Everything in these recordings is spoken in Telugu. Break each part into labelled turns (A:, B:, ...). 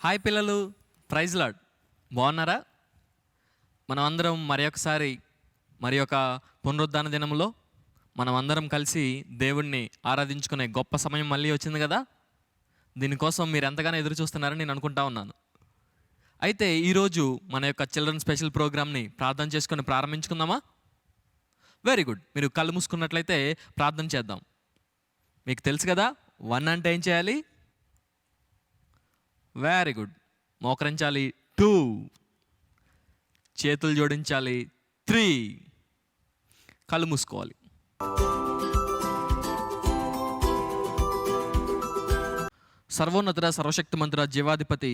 A: హాయ్ పిల్లలు, ప్రైజ్ లార్డ్. బాగున్నారా? మనం అందరం మరి ఒక పునరుద్ధాన దినంలో మనం అందరం కలిసి దేవుణ్ణి ఆరాధించుకునే గొప్ప సమయం మళ్ళీ వచ్చింది కదా. దీనికోసం మీరు ఎంతగానో ఎదురు చూస్తున్నారని నేను అనుకుంటా ఉన్నాను. అయితే ఈరోజు మన యొక్క చిల్డ్రన్ స్పెషల్ ప్రోగ్రామ్ని ప్రార్థన చేసుకొని ప్రారంభించుకుందామా? Very good. మీరు కళ్ళు మూసుకున్నట్లయితే ప్రార్థన చేద్దాం. మీకు తెలుసు కదా 1 అంటే ఏం చేయాలి? Very good. మోకరించాలి 2, చేతులు జోడించాలి 3, కళ్ళు మూసుకోవాలి. సర్వోన్నతుడ, సర్వశక్తిమంతుడ, జీవాధిపతి,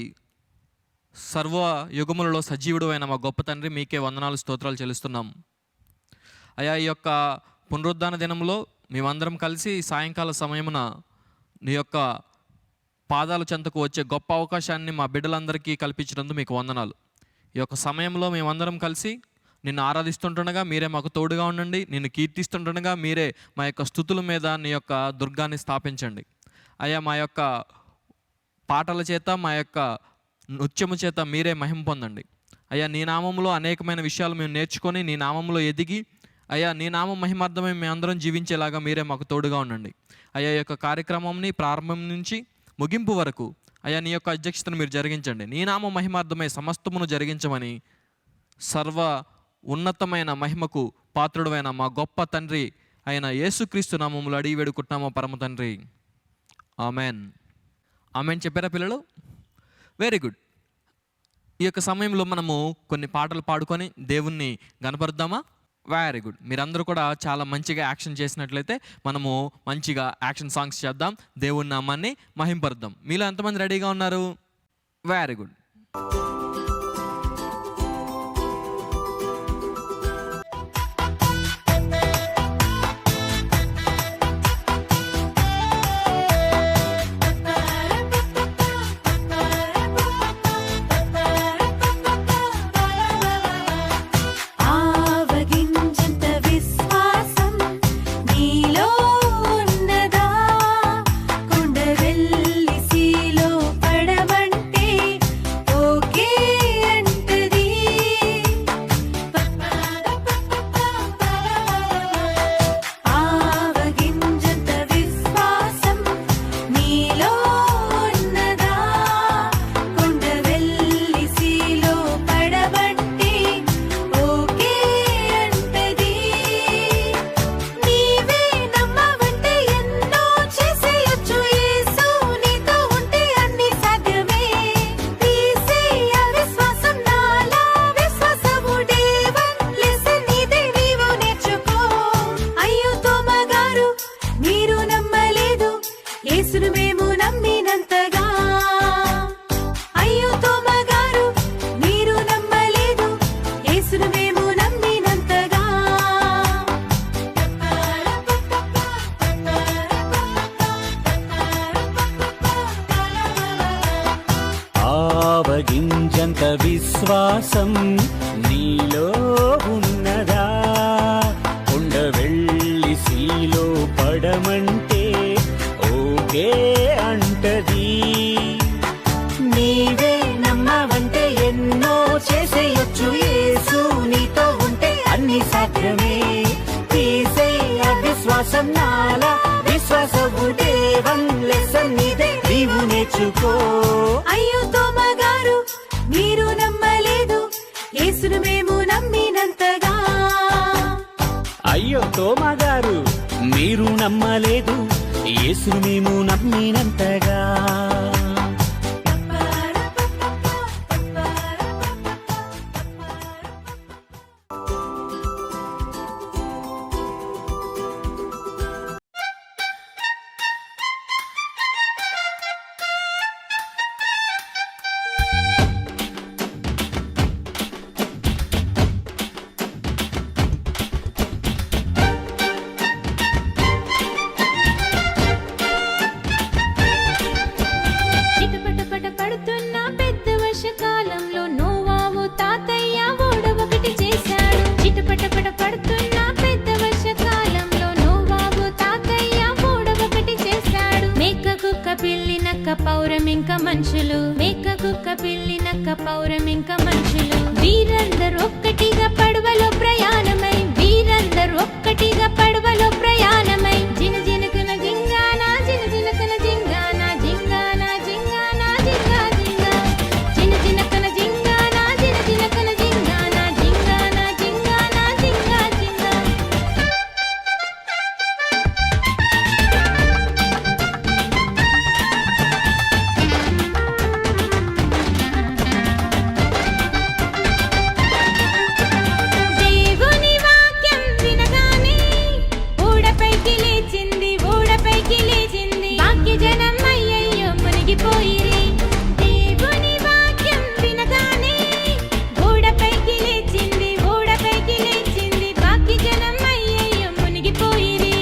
A: సర్వ యుగములలో సజీవుడు అయిన మా గొప్ప తండ్రి, మీకే వందనాలు స్తోత్రాలు చెల్లిస్తున్నాం అయ్యా. ఈ యొక్క పునరుద్ధాన దినంలో మేమందరం కలిసి సాయంకాల సమయమున నీ యొక్క పాదాల చెంతకు వచ్చే గొప్ప అవకాశాన్ని మా బిడ్డలందరికీ కల్పించినందుకు మీకు వందనాలు. ఈ యొక్క సమయంలో మేమందరం కలిసి నిన్ను ఆరాధిస్తుండగా మీరే మాకు తోడుగా ఉండండి. నిన్ను కీర్తిస్తుండగా మీరే మా యొక్క స్తుతుల మీద నీ యొక్క దుర్గాన్ని స్థాపించండి అయ్యా. మా యొక్క పాటల చేత, మా యొక్క నృత్యము చేత మీరే మహిమ పొందండి అయ్యా. నీ నామంలో అనేకమైన విషయాలు మేము నేర్చుకొని నీ నామంలో ఎదిగి అయ్యా, నీ నామం మహిమార్థమై మేమందరం జీవించేలాగా మీరే మాకు తోడుగా ఉండండి అయ్యా. ఈ యొక్క కార్యక్రమంని ప్రారంభం నుంచి ముగింపు వరకు అయ్యా నీ యొక్క అధ్యక్షతను మీరు జరిగించండి. నీ నామ మహిమార్థమై సమస్తమును జరిగించమని సర్వ ఉన్నతమైన మహిమకు పాత్రుడమైన మా గొప్ప తండ్రి అయిన యేసుక్రీస్తు నామములో అడిగి వేడుకుంటున్నాము పరమ తండ్రి. ఆమెన్. ఆమెన్ చెప్పారా పిల్లలు? Very good. ఈ యొక్క సమయంలో మనము కొన్ని పాటలు పాడుకొని దేవుణ్ణి గనపరుద్దామా? Very good. మీరందరూ కూడా చాలా మంచిగా యాక్షన్ చేసినట్లయితే మనము మంచిగా యాక్షన్ సాంగ్స్ చేద్దాం, దేవుని నామాన్ని మహింపరుద్దాం. మీలో ఎంతమంది రెడీగా ఉన్నారు? Very good.
B: ఆవగింజంత విశ్వాసం నీలో ఉన్నదా? కొండవెళ్ళి సీలో పడమంటే ఓకే అంటది. నీవే నమ్మవంటే ఎన్నో చేసేయొచ్చు, యేసు నీతో ఉంటే అన్ని సాధ్యమే. తీసే అవిశ్వాసం నాలా విశ్వాసము దేవన్ లెసన్ నీదే, నీవు నేర్చుకో.
C: అయ్యో తోమగారు, మీరు నమ్మలేదు యేసును మేము నమ్మినంతగా.
B: అయ్యో తోమగారు, మీరు నమ్మలేదు యేసును మేము నమ్మినంతగా.
C: వీరందరూ ఒక్కటిగా పడవలో ప్రయాణమై వీరందరూ ఒక్కటిగా పడవలో ప్రయాణమై జిన జినకున జింగానా జిన జినకున జింగానా జింగానా జింగానా జింగా జింగా జిన జినకున జింగానా జిన జినకున జింగానా జింగానా జింగానా జింగా జింగా దేవుని వాక్యం వినగానే ఓడపైకి లేచింది వాక్య జనం అయ్యయ్యో మునిగిపోయిరి దేవుని వాక్యం వినగానే ఓడపైకి లేచింది వాక్య జనం అయ్యయ్యో మునిగిపోయిరి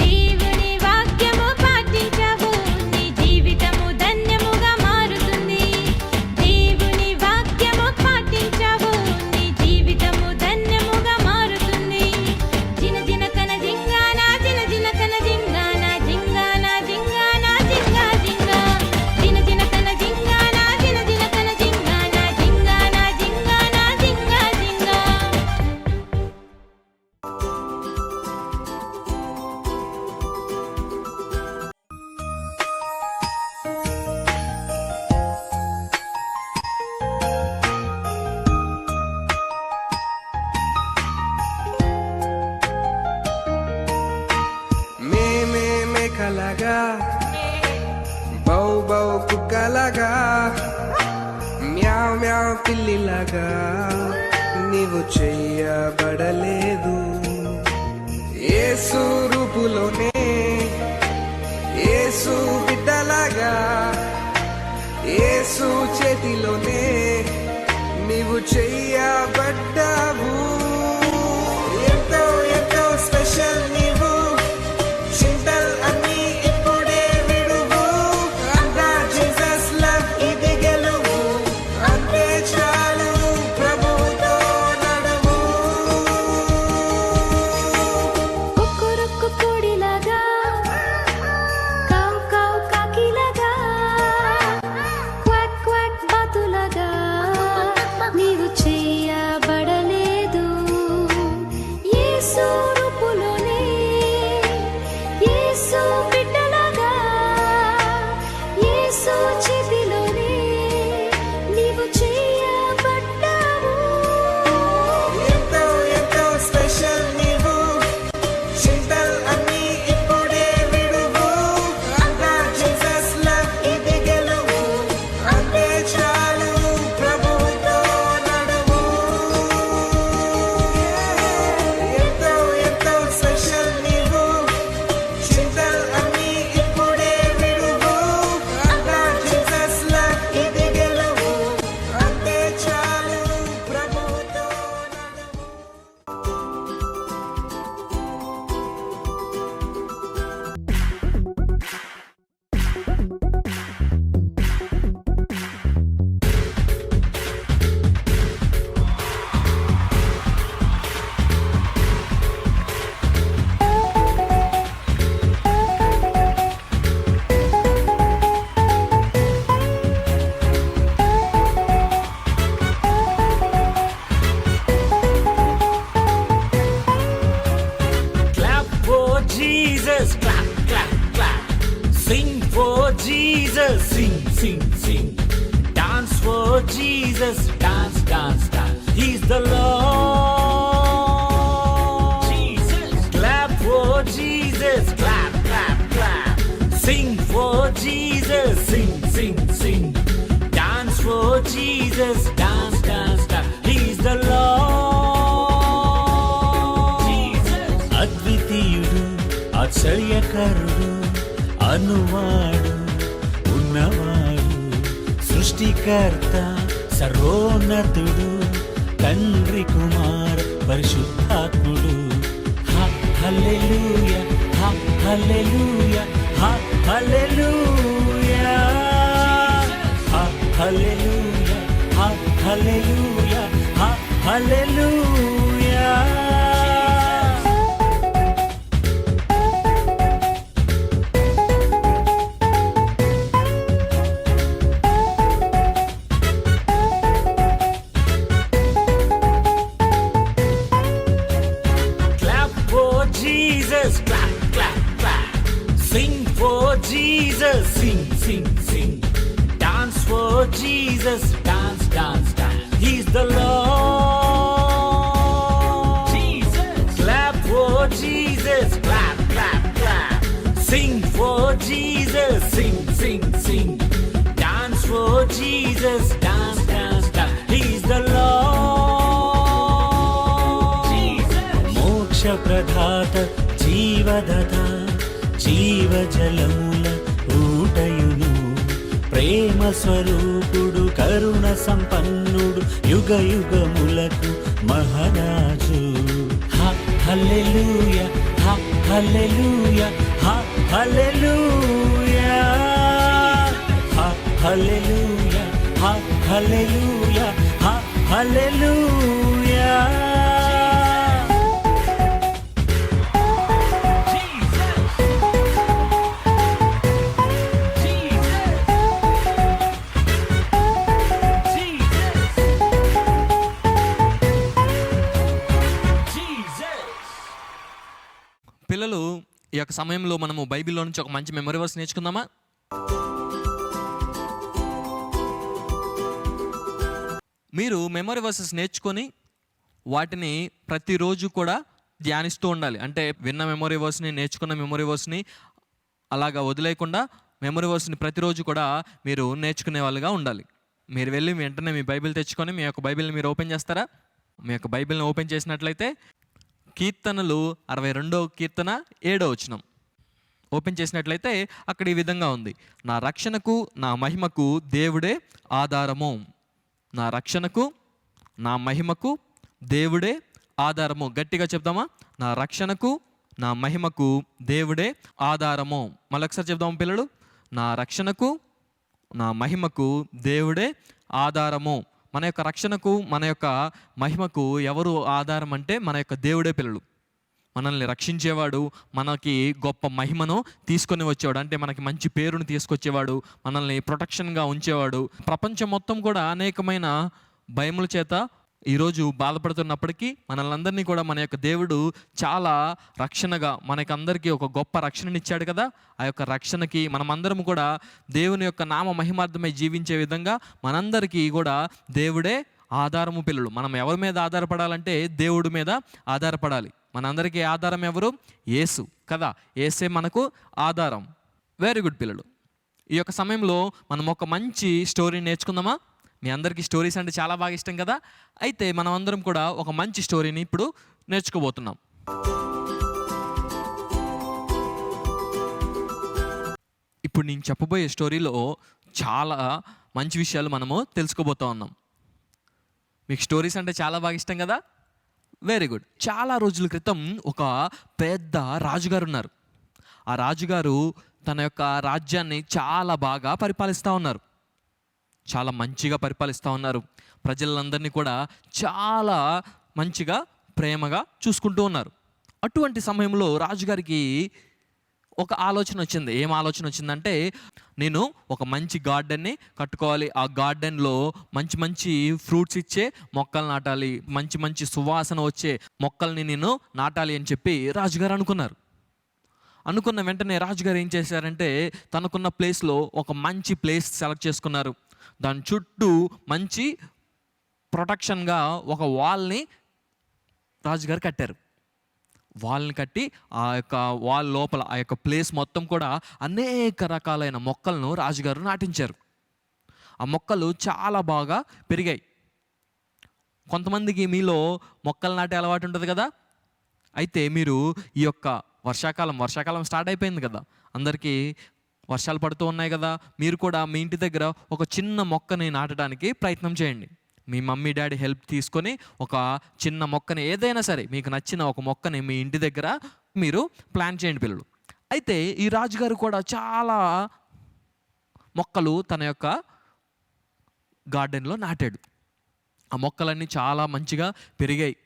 C: దేవుని వాక్యము పాటించావు నీ జీవితము ధన్యముగా మారుతుంది దేవుని వాక్యము పాటించావు నీ జీవితము ధన్యముగా మారుతుంది జిన జినకన జింగానా జిన జినకన జింగానా జింగానా జింగానా జింగా జింగా జిన జినకన జింగానా జిన జినకన జింగానా జింగానా జింగానా జింగా జింగా
D: మే కలగా బౌ బౌ కుక్కలాగా మ్యావ్ మ్యావ్ పిల్లిలాగా నీవు చెయ్యబడలేదు యేసు రూపులోనే యేసు బిడ్డలాగా యేసు చేతిలోనే నీవు చెయ్యబడ్డావు ఎంతో ఎంతో స్పెషల్ నీవు చింతల్ అన్ని ఇప్పుడే విడువు అంతా జీసస్ లవ్ ఇది గెలువు అంతే చాలు ప్రభువుతో నడువు
C: కుక్కురుక్కు కోడిలాగా కావ్ కావ్ కాకిలాగా క్వాక్ క్వాక్ బాతులాగా నీవు చెయ్యబడలేదు యేసు రూపులోనే యేసు బిడ్డలాగా యేసు చేతిలోనే నీవు చెయ్యబడ్డావు
D: ఎంతో ఎంతో స్పెషల్ నీవు చింతల్ అన్ని ఇప్పుడే విడువు అంతా జీసస్ లవ్ ఇది గెలువు అంతే చాలు ప్రభువుతో నడువు ఎంతో ఎంతో స్పెషల్ నీవు చింతల్ అన్ని ఇప్పుడే విడువు అంతా జీసస్ లవ్ ఇది గెలువు అంతే చాలు ప్రభువుతో నడువు
B: Clap for Jesus, clap, clap, clap. Sing for Jesus, sing, sing, sing. Dance for Jesus, dance, dance, dance. He's the Lord. Jesus. Clap for Jesus, clap, clap, clap. Sing for Jesus, sing, sing, sing. Dance for Jesus, dance, dance, dance. He's the Lord. Jesus. అద్వితీయుడు ఆశ్చర్యకరుడు అనువాడు ఉన్నవాడు సృష్టికర్త సర్వోన్నతుడు తండ్రి కుమార్ పరిశుద్ధాత్ముడు హల్లెలూయా హల్లెలూయా హల్లెలూయా హల్లెలూయా హల్లెలూయా హల్లెలూయా Jesus, dance, dance, dance. He's the Lord. Jesus. Clap for Jesus, clap, clap, clap. Sing for Jesus, sing, sing, sing. Dance for Jesus, dance, dance, dance. He's the Lord. Jesus. Moksha pradhata, జీవదత జీవజలముల ఊటయును ప్రేమ స్వరూపుడు కరుణ సంపన్నుడు యుగ యుగములకు మహారాజు హల్లెలూయా హల్లెలూయా హల్లెలూయా హల్లెలూయా హల్లెలూయా హల్లెలూయా.
A: పిల్లలు, ఈ యొక్క సమయంలో మనము బైబిల్లో నుంచి ఒక మంచి మెమరీ వర్స్ నేర్చుకుందామా? మీరు మెమరీ వర్సెస్ నేర్చుకొని వాటిని ప్రతిరోజు కూడా ధ్యానిస్తూ ఉండాలి. అంటే విన్న మెమరీ వర్స్ని, నేర్చుకున్న మెమరీ వర్స్ని అలాగా వదిలేయకుండా మెమరీ వర్స్ని ప్రతిరోజు కూడా మీరు నేర్చుకునే వాళ్ళుగా ఉండాలి. మీరు వెళ్ళి వెంటనే మీ బైబిల్ తెచ్చుకొని మీ యొక్క బైబిల్ని మీరు ఓపెన్ చేస్తారా? మీ యొక్క బైబిల్ని ఓపెన్ చేసినట్లయితే కీర్తనలు 62వ కీర్తన 7వ వచనం ఓపెన్ చేసినట్లయితే అక్కడ ఈ విధంగా ఉంది: నా రక్షణకు నా మహిమకు దేవుడే ఆధారము. నా రక్షణకు నా మహిమకు దేవుడే ఆధారము. గట్టిగా చెప్దామా? నా రక్షణకు నా మహిమకు దేవుడే ఆధారము. మళ్ళొకసారి చెప్దాము పిల్లలు. నా రక్షణకు నా మహిమకు దేవుడే ఆధారము. మన యొక్క రక్షణకు మన యొక్క మహిమకు ఎవరు ఆధారం అంటే మన యొక్క దేవుడే పిల్లలు. మనల్ని రక్షించేవాడు, మనకి గొప్ప మహిమను తీసుకొని వచ్చేవాడు, అంటే మనకి మంచి పేరును తీసుకొచ్చేవాడు, మనల్ని ప్రొటెక్షన్గా ఉంచేవాడు. ప్రపంచం మొత్తం కూడా అనేకమైన భయముల చేత ఈరోజు బాధపడుతున్నప్పటికీ మనల్ని కూడా మన యొక్క దేవుడు చాలా రక్షణగా మనకందరికీ ఒక గొప్ప రక్షణనిచ్చాడు కదా. ఆ యొక్క రక్షణకి మనమందరం కూడా దేవుని యొక్క నామ మహిమార్థమై జీవించే విధంగా మనందరికీ కూడా దేవుడే ఆధారము పిల్లలు. మనం ఎవరి మీద ఆధారపడాలంటే దేవుడి మీద ఆధారపడాలి. మనందరికీ ఆధారం ఎవరు? యేసు కదా. యేసే మనకు ఆధారం. వెరీ గుడ్ పిల్లలు. ఈ యొక్క సమయంలో మనం ఒక మంచి స్టోరీ నేర్చుకుందామా? మీ అందరికీ స్టోరీస్ అంటే చాలా బాగా ఇష్టం కదా. అయితే మనం అందరం కూడా ఒక మంచి స్టోరీని ఇప్పుడు నేర్చుకోబోతున్నాం. ఇప్పుడు నేను చెప్పబోయే స్టోరీలో చాలా మంచి విషయాలు మనము తెలుసుకోబోతూ ఉన్నాం. మీకు స్టోరీస్ అంటే చాలా బాగా ఇష్టం కదా. Very good. చాలా రోజుల క్రితం ఒక పెద్ద రాజుగారు ఉన్నారు. ఆ రాజుగారు తన యొక్క రాజ్యాన్ని చాలా బాగా పరిపాలిస్తూ ఉన్నారు. చాలా మంచిగా పరిపాలిస్తూ ఉన్నారు. ప్రజలందరినీ కూడా చాలా మంచిగా ప్రేమగా చూసుకుంటూ ఉన్నారు. అటువంటి సమయంలో రాజుగారికి ఒక ఆలోచన వచ్చింది. ఏం ఆలోచన వచ్చిందంటే, నేను ఒక మంచి గార్డెన్ని కట్టుకోవాలి, ఆ గార్డెన్లో మంచి మంచి ఫ్రూట్స్ ఇచ్చే మొక్కలు నాటాలి, మంచి మంచి సువాసన వచ్చే మొక్కల్ని నేను నాటాలి అని చెప్పి రాజుగారు అనుకున్నారు. అనుకున్న వెంటనే రాజుగారు ఏం చేశారంటే, తనకున్న ప్లేస్లో ఒక మంచి ప్లేస్ సెలెక్ట్ చేసుకున్నారు. దాని చుట్టూ మంచి ప్రొటెక్షన్గా ఒక వాల్ని రాజుగారు కట్టారు. వాల్ని కట్టి ఆ యొక్క వాల్ లోపల ఆ యొక్క ప్లేస్ మొత్తం కూడా అనేక రకాలైన మొక్కలను రాజుగారు నాటించారు. ఆ మొక్కలు చాలా బాగా పెరిగాయి. కొంతమందికి మీలో మొక్కలు నాటే అలవాటు ఉంటుంది కదా. అయితే మీరు ఈ యొక్క వర్షాకాలం స్టార్ట్ అయిపోయింది కదా, అందరికీ వర్షాలు పడుతూ ఉన్నాయి కదా. మీరు కూడా మీ ఇంటి దగ్గర ఒక చిన్న మొక్కని నాటడానికి ప్రయత్నం చేయండి. మీ మమ్మీ డాడీ హెల్ప్ తీసుకొని ఒక చిన్న మొక్కని, ఏదైనా సరే మీకు నచ్చిన ఒక మొక్కని మీ ఇంటి దగ్గర మీరు ప్లాన్ చేయండి పిల్లలు. అయితే ఈ రాజుగారు కూడా చాలా మొక్కలు తన యొక్క గార్డెన్లో నాటాడు. ఆ మొక్కలన్నీ చాలా మంచిగా పెరిగాయి.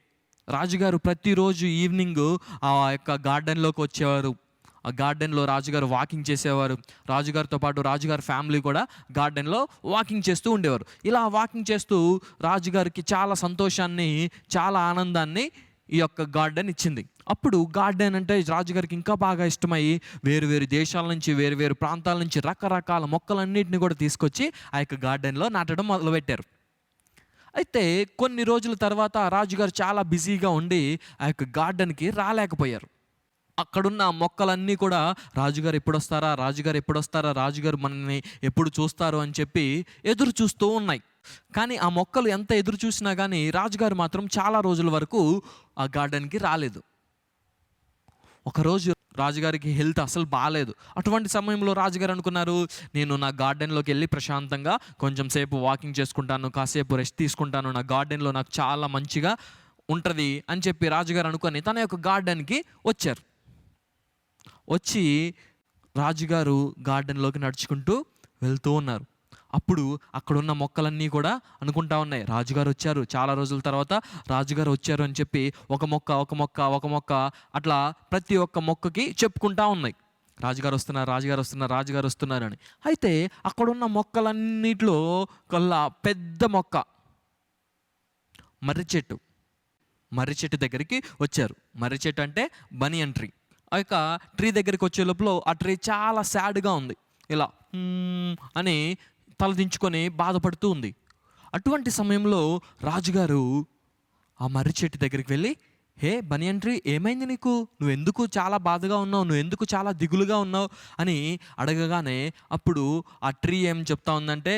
A: రాజుగారు ప్రతిరోజు ఈవినింగ్ ఆ యొక్క గార్డెన్లోకి వచ్చేవారు. ఆ గార్డెన్లో రాజుగారు వాకింగ్ చేసేవారు. రాజుగారితో పాటు రాజుగారి ఫ్యామిలీ కూడా గార్డెన్లో వాకింగ్ చేస్తూ ఉండేవారు. ఇలా వాకింగ్ చేస్తూ రాజుగారికి చాలా సంతోషాన్ని, చాలా ఆనందాన్ని ఈ యొక్క గార్డెన్ ఇచ్చింది. అప్పుడు గార్డెన్ అంటే రాజుగారికి ఇంకా బాగా ఇష్టమై వేరు వేరు దేశాల నుంచి వేరు వేరు ప్రాంతాల నుంచి రకరకాల మొక్కలన్నింటినీ కూడా తీసుకొచ్చి ఆ యొక్క గార్డెన్లో నాటడం మొదలుపెట్టారు. అయితే కొన్ని రోజుల తర్వాత రాజుగారు చాలా బిజీగా ఉండి ఆ యొక్క గార్డెన్కి రాలేకపోయారు. అక్కడున్న మొక్కలన్నీ కూడా రాజుగారు ఎప్పుడొస్తారా, రాజుగారు ఎప్పుడొస్తారా, రాజుగారు మనల్ని ఎప్పుడు చూస్తారు అని చెప్పి ఎదురు చూస్తూ ఉన్నాయి. కానీ ఆ మొక్కలు ఎంత ఎదురు చూసినా కానీ రాజుగారు మాత్రం చాలా రోజుల వరకు ఆ గార్డెన్కి రాలేదు. ఒకరోజు రాజుగారికి హెల్త్ అసలు బాగాలేదు. అటువంటి సమయంలో రాజుగారు అనుకున్నారు, నేను నా గార్డెన్లోకి వెళ్ళి ప్రశాంతంగా కొంచెం సేపు వాకింగ్ చేసుకుంటాను, కాసేపు రెస్ట్ తీసుకుంటాను, నా గార్డెన్లో నాకు చాలా మంచిగా ఉంటుంది అని చెప్పి రాజుగారు అనుకొని తన యొక్క గార్డెన్కి వచ్చారు. వచ్చి రాజుగారు గార్డెన్లోకి నడుచుకుంటూ వెళ్తూ ఉన్నారు. అప్పుడు అక్కడున్న మొక్కలన్నీ కూడా అనుకుంటా ఉన్నాయి, రాజుగారు వచ్చారు, చాలా రోజుల తర్వాత రాజుగారు వచ్చారు అని చెప్పి ఒక మొక్క అట్లా ప్రతి ఒక్క మొక్కకి చెప్పుకుంటా ఉన్నాయి, రాజుగారు వస్తున్నారు, రాజుగారు వస్తున్నారు, రాజుగారు వస్తున్నారు అని. అయితే అక్కడున్న మొక్కలన్నిటిలో కల్లా పెద్ద మొక్క మర్రి చెట్టు దగ్గరికి వచ్చారు. మర్రి చెట్టు అంటే బనియన్ ట్రీ. ఆ యొక్క ట్రీ దగ్గరికి వచ్చే లోపల ఆ ట్రీ చాలా సాడ్గా ఉంది, ఇలా అని తలదించుకొని బాధపడుతూ ఉంది. అటువంటి సమయంలో రాజుగారు ఆ మర్రి చెట్టు దగ్గరికి వెళ్ళి, హే బనియన్ ట్రీ, ఏమైంది నీకు, నువ్వు ఎందుకు చాలా బాధగా ఉన్నావు, నువ్వు ఎందుకు చాలా దిగులుగా ఉన్నావు అని అడగగానే అప్పుడు ఆ ట్రీ ఏం చెప్తా ఉందంటే,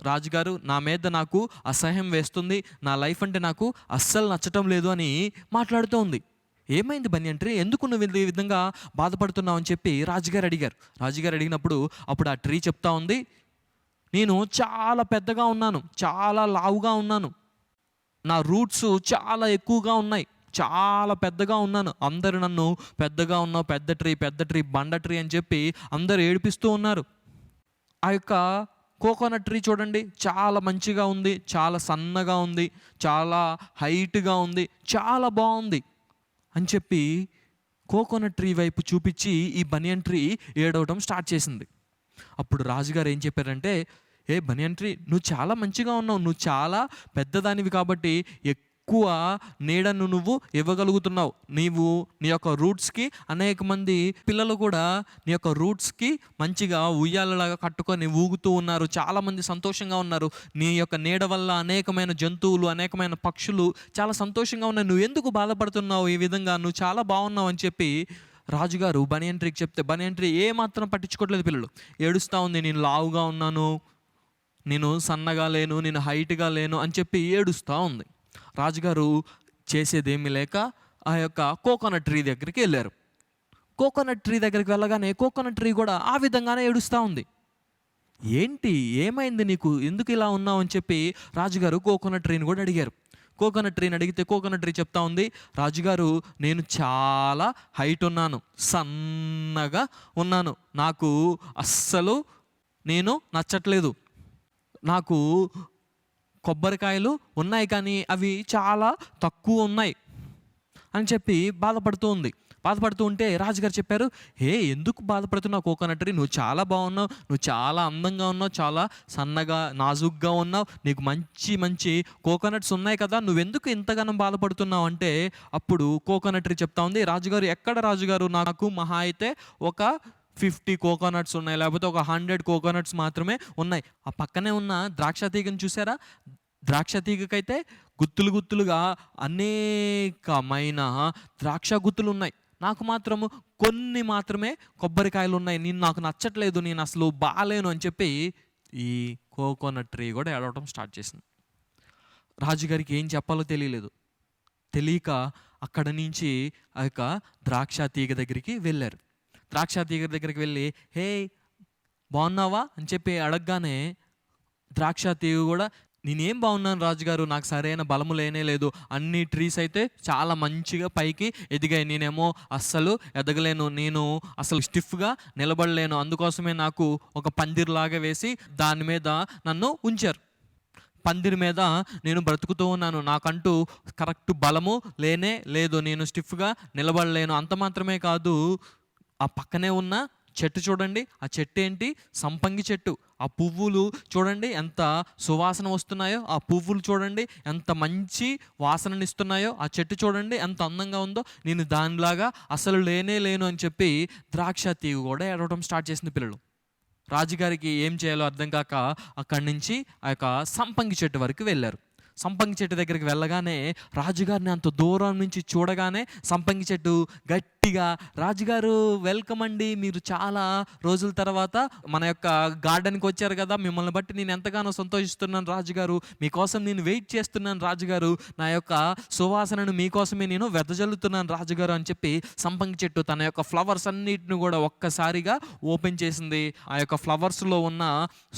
A: రాజుగారు, నా మీద నాకు అసహ్యం వేస్తుంది, నా లైఫ్ అంటే నాకు అస్సలు నచ్చటం లేదు అని మాట్లాడుతూ ఉంది. ఏమైంది బనియన్ ట్రీ, ఎందుకు నువ్వు ఈ విధంగా బాధపడుతున్నావు అని చెప్పి రాజుగారు అడిగారు. రాజుగారు అడిగినప్పుడు అప్పుడు ఆ ట్రీ చెప్తా ఉంది, నేను చాలా పెద్దగా ఉన్నాను, చాలా లావుగా ఉన్నాను, నా రూట్స్ చాలా ఎక్కువగా ఉన్నాయి, చాలా పెద్దగా ఉన్నాను, అందరూ నన్ను పెద్దగా ఉన్నావు, పెద్ద ట్రీ బండ ట్రీ అని చెప్పి అందరూ ఏడిపిస్తూ ఉన్నారు. ఆ యొక్క కోకోనట్ ట్రీ చూడండి, చాలా మంచిగా ఉంది, చాలా సన్నగా ఉంది, చాలా హైట్గా ఉంది, చాలా బాగుంది అని చెప్పి కోకోనట్ ట్రీ వైపు చూపించి ఈ బనియన్ ట్రీ ఏడవడం స్టార్ట్ చేసింది. అప్పుడు రాజుగారు ఏం చెప్పారంటే, ఏ బనియన్ ట్రీ, నువ్వు చాలా మంచిగా ఉన్నావు, నువ్వు చాలా పెద్దదానివి కాబట్టి ఎక్కువ నీడను నువ్వు ఇవ్వగలుగుతున్నావు, నీవు నీ యొక్క రూట్స్కి అనేక మంది పిల్లలు కూడా నీ యొక్క రూట్స్కి మంచిగా ఉయ్యాలలాగా కట్టుకొని ఊగుతూ ఉన్నారు, చాలామంది సంతోషంగా ఉన్నారు, నీ యొక్క నీడ వల్ల అనేకమైన జంతువులు అనేకమైన పక్షులు చాలా సంతోషంగా ఉన్నాయి, నువ్వు ఎందుకు బాధపడుతున్నావు, ఈ విధంగా నువ్వు చాలా బాగున్నావు అని చెప్పి రాజుగారు బనియన్ ట్రీకి చెప్తే బనియన్ ట్రీ ఏమాత్రం పట్టించుకోవట్లేదు. పిల్లలు ఏడుస్తూ ఉంది, నేను లావుగా ఉన్నాను, నేను సన్నగా లేను, నేను హైట్గా లేను అని చెప్పి ఏడుస్తూ ఉంది. రాజుగారు చేసేదేమీ లేక ఆ యొక్క కోకోనట్ ట్రీ దగ్గరికి వెళ్ళారు. కోకోనట్ ట్రీ దగ్గరికి వెళ్ళగానే కోకోనట్ ట్రీ కూడా ఆ విధంగానే ఏడుస్తూ ఉంది. ఏంటి, ఏమైంది నీకు, ఎందుకు ఇలా ఉన్నావు అని చెప్పి రాజుగారు కోకోనట్ ట్రీని కూడా అడిగారు. కోకోనట్ ట్రీని అడిగితే కోకోనట్ ట్రీ చెప్తా ఉంది, రాజుగారు నేను చాలా హైట్ ఉన్నాను, సన్నగా ఉన్నాను, నాకు అస్సలు నేను నచ్చట్లేదు, నాకు కొబ్బరికాయలు ఉన్నాయి కానీ అవి చాలా తక్కువ ఉన్నాయి అని చెప్పి బాధపడుతూ ఉంటే రాజుగారు చెప్పారు, ఎందుకు బాధపడుతున్నావు కోకోనట్ ట్రీ, నువ్వు చాలా బాగున్నావు, నువ్వు చాలా అందంగా ఉన్నావు, చాలా సన్నగా నాజుగ్గా ఉన్నావు, నీకు మంచి మంచి కోకోనట్స్ ఉన్నాయి కదా, నువ్వెందుకు ఇంతగానో బాధపడుతున్నావు అంటే అప్పుడు కోకోనట్ ట్రీ చెప్తా ఉంది, రాజుగారు ఎక్కడ రాజుగారు, నాకు మహా అయితే ఒక 50 కోకోనట్స్ ఉన్నాయి, లేకపోతే ఒక 100 కోకోనట్స్ మాత్రమే ఉన్నాయి. ఆ పక్కనే ఉన్న ద్రాక్ష తీగను చూసారా, ద్రాక్ష తీగకైతే గుత్తులుగా అనేకమైన ద్రాక్ష గుత్తులు ఉన్నాయి, నాకు మాత్రము కొన్ని మాత్రమే కొబ్బరికాయలు ఉన్నాయి, నాకు నచ్చట్లేదు, నేను అసలు బాగాలేను అని చెప్పి ఈ కోకోనట్ ట్రీ కూడా ఏడవటం స్టార్ట్ చేసింది. రాజుగారికి ఏం చెప్పాలో తెలియక అక్కడ నుంచి ఆ యొక్క ద్రాక్ష తీగ దగ్గరికి వెళ్ళారు. ద్రాక్ష తీగ దగ్గరికి వెళ్ళి, హే బాగున్నావా అని చెప్పి అడగగానే ద్రాక్ష తీగ కూడా, నేనేం బాగున్నాను రాజుగారు, నాకు సరైన బలము లేనే లేదు, అన్ని ట్రీస్ అయితే చాలా మంచిగా పైకి ఎదిగాయి, నేనేమో అస్సలు ఎదగలేను, నేను అసలు స్టిఫ్గా నిలబడలేను, అందుకోసమే నాకు ఒక పందిరిలాగా వేసి దాని మీద నన్ను ఉంచారు, పందిరి మీద నేను బ్రతుకుతూ ఉన్నాను, నాకంటూ కరెక్ట్ బలము లేనే లేదు, నేను స్టిఫ్గా నిలబడలేను, అంత మాత్రమే కాదు ఆ పక్కనే ఉన్న చెట్టు చూడండి, ఆ చెట్టు ఏంటి? సంపంగి చెట్టు. ఆ పువ్వులు చూడండి ఎంత సువాసన వస్తున్నాయో, ఆ పువ్వులు చూడండి ఎంత మంచి వాసననిస్తున్నాయో, ఆ చెట్టు చూడండి ఎంత అందంగా ఉందో, నేను దానిలాగా అసలు లేను అని చెప్పి ద్రాక్ష తీగ కూడా ఏడవడం స్టార్ట్ చేసింది పిల్లలు. రాజుగారికి ఏం చేయాలో అర్థం కాక అక్కడి నుంచి ఆ యొక్క సంపంగి చెట్టు వరకు వెళ్ళారు. సంపంగి చెట్టు దగ్గరికి వెళ్ళగానే రాజుగారిని అంత దూరం నుంచి చూడగానే సంపంగి చెట్టు గట్టిగా, రాజుగారు వెల్కమ్ అండి, మీరు చాలా రోజుల తర్వాత మన యొక్క గార్డెన్కి వచ్చారు కదా, మిమ్మల్ని బట్టి నేను ఎంతగానో సంతోషిస్తున్నాను రాజుగారు, మీకోసం నేను వెయిట్ చేస్తున్నాను రాజుగారు, నా యొక్క సువాసనను మీకోసమే నేను వెదజల్లుతున్నాను రాజుగారు అని చెప్పి సంపంగి చెట్టు తన యొక్క ఫ్లవర్స్ అన్నిటిని కూడా ఒక్కసారిగా ఓపెన్ చేసింది. ఆ యొక్క ఫ్లవర్స్లో ఉన్న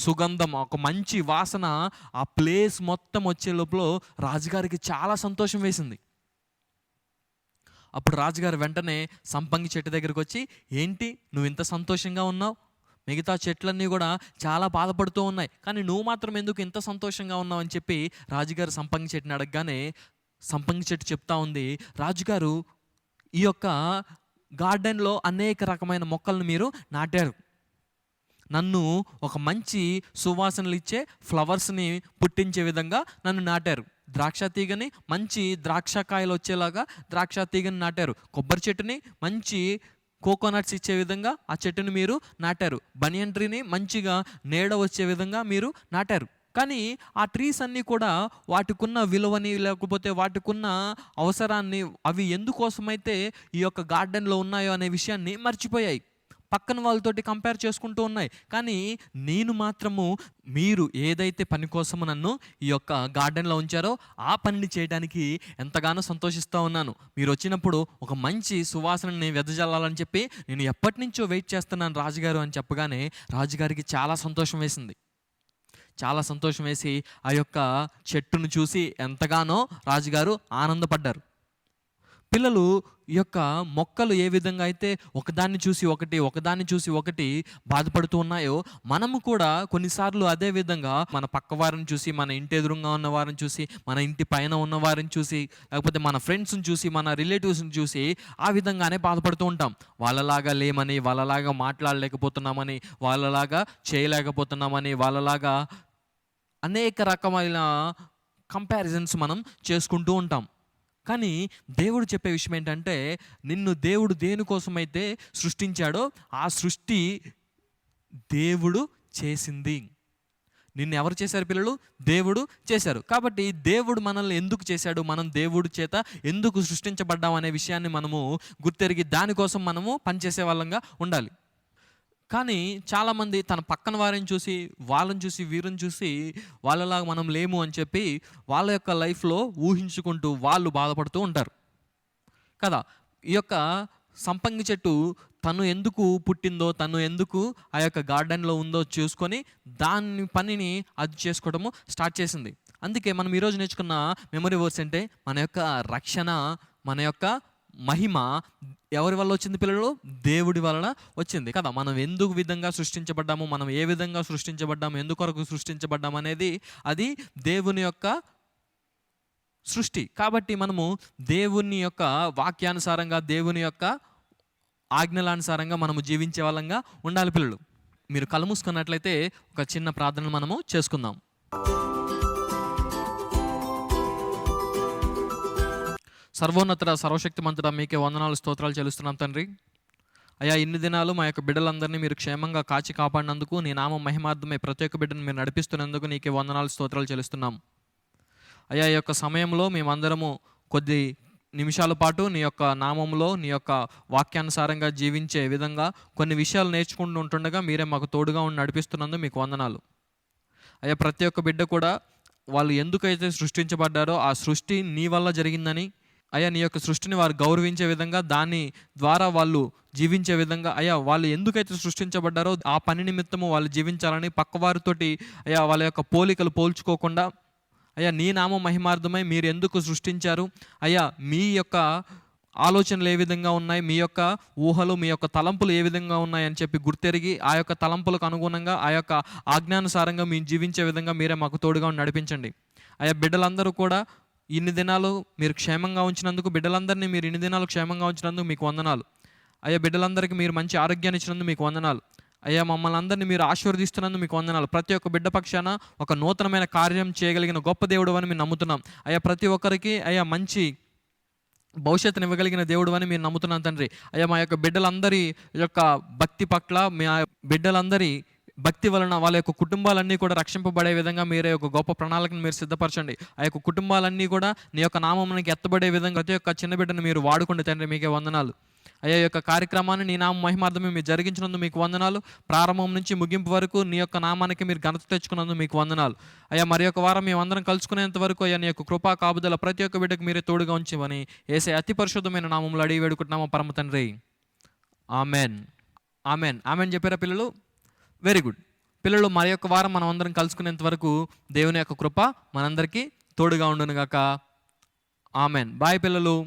A: సుగంధం, ఒక మంచి వాసన ఆ ప్లేస్ మొత్తం వచ్చే లోపల రాజుగారికి చాలా సంతోషం వేసింది. అప్పుడు రాజుగారు వెంటనే సంపంగి చెట్టు దగ్గరికి వచ్చి, ఏంటి నువ్వు ఇంత సంతోషంగా ఉన్నావు? మిగతా చెట్లన్నీ కూడా చాలా బాధపడుతూ ఉన్నాయి, కానీ నువ్వు మాత్రం ఎందుకు ఇంత సంతోషంగా ఉన్నావు అని చెప్పి రాజుగారు సంపంగి చెట్టుని అడగగానే సంపంగి చెట్టు చెప్తా ఉంది, రాజుగారు ఈ యొక్క గార్డెన్లో అనేక రకమైన మొక్కలను మీరు నాటారు, నన్ను ఒక మంచి సువాసనలు ఇచ్చే ఫ్లవర్స్ని పుట్టించే విధంగా నన్ను నాటారు, ద్రాక్ష తీగని మంచి ద్రాక్షకాయలు వచ్చేలాగా ద్రాక్ష తీగని నాటారు, కొబ్బరి చెట్టుని మంచి కోకోనట్స్ ఇచ్చే విధంగా ఆ చెట్టుని మీరు నాటారు, బనియన్ ట్రీని మంచిగా నీడ వచ్చే విధంగా మీరు నాటారు. కానీ ఆ ట్రీస్ అన్నీ కూడా వాటికున్న విలువని, లేకపోతే వాటికున్న అవసరాన్ని, అవి ఎందుకోసమైతే ఈ యొక్క గార్డెన్లో ఉన్నాయో అనే విషయాన్ని మర్చిపోయాయి, పక్కన వాళ్ళతోటి కంపేర్ చేసుకుంటూ ఉన్నాయి. కానీ నేను మాత్రము మీరు ఏదైతే పని కోసము నన్ను ఈ యొక్క గార్డెన్లో ఉంచారో ఆ పనిని చేయడానికి ఎంతగానో సంతోషిస్తూ ఉన్నాను. మీరు వచ్చినప్పుడు ఒక మంచి సువాసనని వెదజల్లాలని చెప్పి నేను ఎప్పటి నుంచో వెయిట్ చేస్తున్నాను రాజుగారు అని చెప్పగానే రాజుగారికి చాలా సంతోషం వేసింది. చాలా సంతోషం వేసి ఆ యొక్క చెట్టును చూసి ఎంతగానో రాజుగారు ఆనందపడ్డారు. పిల్లలు ఈ యొక్క మొక్కలు ఏ విధంగా అయితే ఒకదాన్ని చూసి ఒకటి బాధపడుతూ ఉన్నాయో, మనము కూడా కొన్నిసార్లు అదే విధంగా మన పక్క వారిని చూసి, మన ఇంటి ఎదురుగా ఉన్న వారిని చూసి, మన ఇంటి పైన ఉన్న వారిని చూసి, లేకపోతే మన ఫ్రెండ్స్ని చూసి, మన రిలేటివ్స్ని చూసి ఆ విధంగానే బాధపడుతూ ఉంటాం. వాళ్ళలాగా లేమని, వాళ్ళలాగా మాట్లాడలేకపోతున్నామని, వాళ్ళలాగా చేయలేకపోతున్నామని, వాళ్ళలాగా అనేక రకమైన కంపారిజన్స్ మనం చేసుకుంటూ ఉంటాం. కానీ దేవుడు చెప్పే విషయం ఏంటంటే, నిన్ను దేవుడు దేనికోసమైతే సృష్టించాడో ఆ సృష్టి దేవుడు చేసింది. నిన్ను ఎవరు చేశారు పిల్లలు? దేవుడు చేశారు. కాబట్టి దేవుడు మనల్ని ఎందుకు చేశాడు, మనం దేవుడి చేత ఎందుకు సృష్టించబడ్డాం అనే విషయాన్ని మనము గుర్తెరిగి దానికోసం మనము పనిచేసే వాళ్ళంగా ఉండాలి. కానీ చాలామంది తన పక్కన వారిని చూసి, వాళ్ళని చూసి, వీరిని చూసి వాళ్ళలాగా మనం లేము అని చెప్పి వాళ్ళ యొక్క లైఫ్లో ఊహించుకుంటూ వాళ్ళు బాధపడుతూ ఉంటారు కదా. ఈ యొక్క సంపంగి చెట్టు తను ఎందుకు పుట్టిందో, తను ఎందుకు ఆ యొక్క గార్డెన్లో ఉందో చూసుకొని దాని పనిని అది చేసుకోవడము స్టార్ట్ చేసింది. అందుకే మనం ఈరోజు నేర్చుకున్న మెమరీ వర్డ్స్ అంటే, మన యొక్క రక్షణ, మన యొక్క మహిమ ఎవరి వల్ల వచ్చింది పిల్లలు? దేవుడి వలన వచ్చింది కదా. మనం ఎందుకు విధంగా సృష్టించబడ్డాము, మనం ఏ విధంగా సృష్టించబడ్డాము, ఎందుకొరకు సృష్టించబడ్డాము అనేది అది దేవుని యొక్క సృష్టి. కాబట్టి మనము దేవుని యొక్క వాక్యానుసారంగా, దేవుని యొక్క ఆజ్ఞలానుసారంగా మనము జీవించే వాళ్ళంగా ఉండాలి పిల్లలు. మీరు కళ్ళు మూసుకున్నట్లయితే ఒక చిన్న ప్రార్థన మనము చేసుకుందాం. సర్వోన్నత సర్వశక్తిమంతుడా, మీకే వందనాలు స్తోత్రాలు చెల్లిస్తున్నాం తండ్రి. అయ్యా, ఇన్ని దినాలు మా యొక్క బిడ్డలందరినీ మీరు క్షేమంగా కాచి కాపాడినందుకు, నీ నామం మహిమార్థమై ప్రతి ఒక్క బిడ్డను మీరు నడిపిస్తున్నందుకు నీకే వందనాలు స్తోత్రాలు చెల్లిస్తున్నాం. అయ్యా, ఈ యొక్క సమయంలో మేమందరము కొద్ది నిమిషాల పాటు నీ యొక్క నామంలో, నీ యొక్క వాక్యానుసారంగా జీవించే విధంగా కొన్ని విషయాలు నేర్చుకుంటూ ఉంటుండగా మీరే మాకు తోడుగా ఉండి నడిపిస్తున్నందుకు మీకు వందనాలు. అయ్యా, ప్రతి ఒక్క బిడ్డ కూడా వాళ్ళు ఎందుకైతే సృష్టించబడ్డారో ఆ సృష్టి నీ వల్ల జరిగిందని, అయ్యా నీ యొక్క సృష్టిని వారు గౌరవించే విధంగా, దాని ద్వారా వాళ్ళు జీవించే విధంగా, అయ్యా వాళ్ళు ఎందుకైతే సృష్టించబడ్డారో ఆ పని నిమిత్తము వాళ్ళు జీవించాలని, పక్కవారితోటి అయ్యా వాళ్ళ యొక్క పోలికలు పోల్చుకోకుండా, అయ్యా నీ నామం మహిమార్థమై మీరు ఎందుకు సృష్టించారు, అయ్యా మీ యొక్క ఆలోచనలు ఏ విధంగా ఉన్నాయి, మీ యొక్క ఊహలు, మీ యొక్క తలంపులు ఏ విధంగా ఉన్నాయని చెప్పి గుర్తెరిగి ఆ యొక్క తలంపులకు అనుగుణంగా, ఆ యొక్క ఆజ్ఞానుసారంగా మేము జీవించే విధంగా మీరే మాకు తోడుగా నడిపించండి. అయ్యా బిడ్డలందరూ కూడా ఇన్ని దినాలు మీరు క్షేమంగా ఉంచినందుకు, బిడ్డలందరినీ మీరు ఇన్ని దినాలు క్షేమంగా ఉంచినందుకు మీకు వందనాలు. అయ్యా బిడ్డలందరికీ మీరు మంచి ఆరోగ్యాన్ని ఇచ్చినందుకు మీకు వందనాలు. అయ్యా మమ్మల్ని అందరినీ మీరు ఆశీర్వదిస్తున్నందుకు మీకు వందనాలు. ప్రతి ఒక్క బిడ్డ పక్షాన ఒక నూతనమైన కార్యం చేయగలిగిన గొప్ప దేవుడు అని మేము నమ్ముతున్నాం. అయ్యా ప్రతి ఒక్కరికి అయ్యా మంచి భవిష్యత్తుని ఇవ్వగలిగిన దేవుడు అని మీరు నమ్ముతున్నాను తండ్రి. అయ్యా మా యొక్క బిడ్డలందరి యొక్క భక్తి పట్ల మా బిడ్డలందరి భక్తి వలన వాళ్ళ యొక్క కుటుంబాలన్నీ కూడా రక్షింపబడే విధంగా మీరే ఒక గొప్ప ప్రణాళికను మీరు సిద్ధపరచండి. ఆ యొక్క కుటుంబాలన్నీ కూడా నీ యొక్క నామమునికి ఎత్తబడే విధంగా ప్రతి ఒక్క చిన్న బిడ్డను మీరు వాడుకోండి తండ్రి. మీకే వందనాలు. అయ్యా యొక్క కార్యక్రమాన్ని నీ నామ మహిమార్థమే మీరు జరిగించినందుకు మీకు వందనాలు. ప్రారంభం నుంచి ముగింపు వరకు నీ యొక్క నామానికి మీరు ఘనత తెచ్చుకున్నందుకు మీకు వందనాలు. అయ్యా మరి యొక్క వారం మేమందరం కలుసుకునేంత వరకు అయ్యా నీ యొక్క కృపా కాపుదల ప్రతి ఒక్క బిడ్డకు మీరే తోడుగా ఉంచమని యేసయ్య అతి పరిశుద్ధమైన నామంలో అడిగి వేడుకుంటున్నాము పరమ తండ్రి. ఆమెన్. ఆమెన్. ఆమెన్ చెప్పారా పిల్లలు? వెరీ గుడ్ పిల్లలు. మరి యొక్క వారం మనం అందరం కలుసుకునేంత వరకు దేవుని యొక్క కృప మనందరికీ తోడుగా ఉండునుగాక. ఆమెన్. బాయ్ పిల్లలు.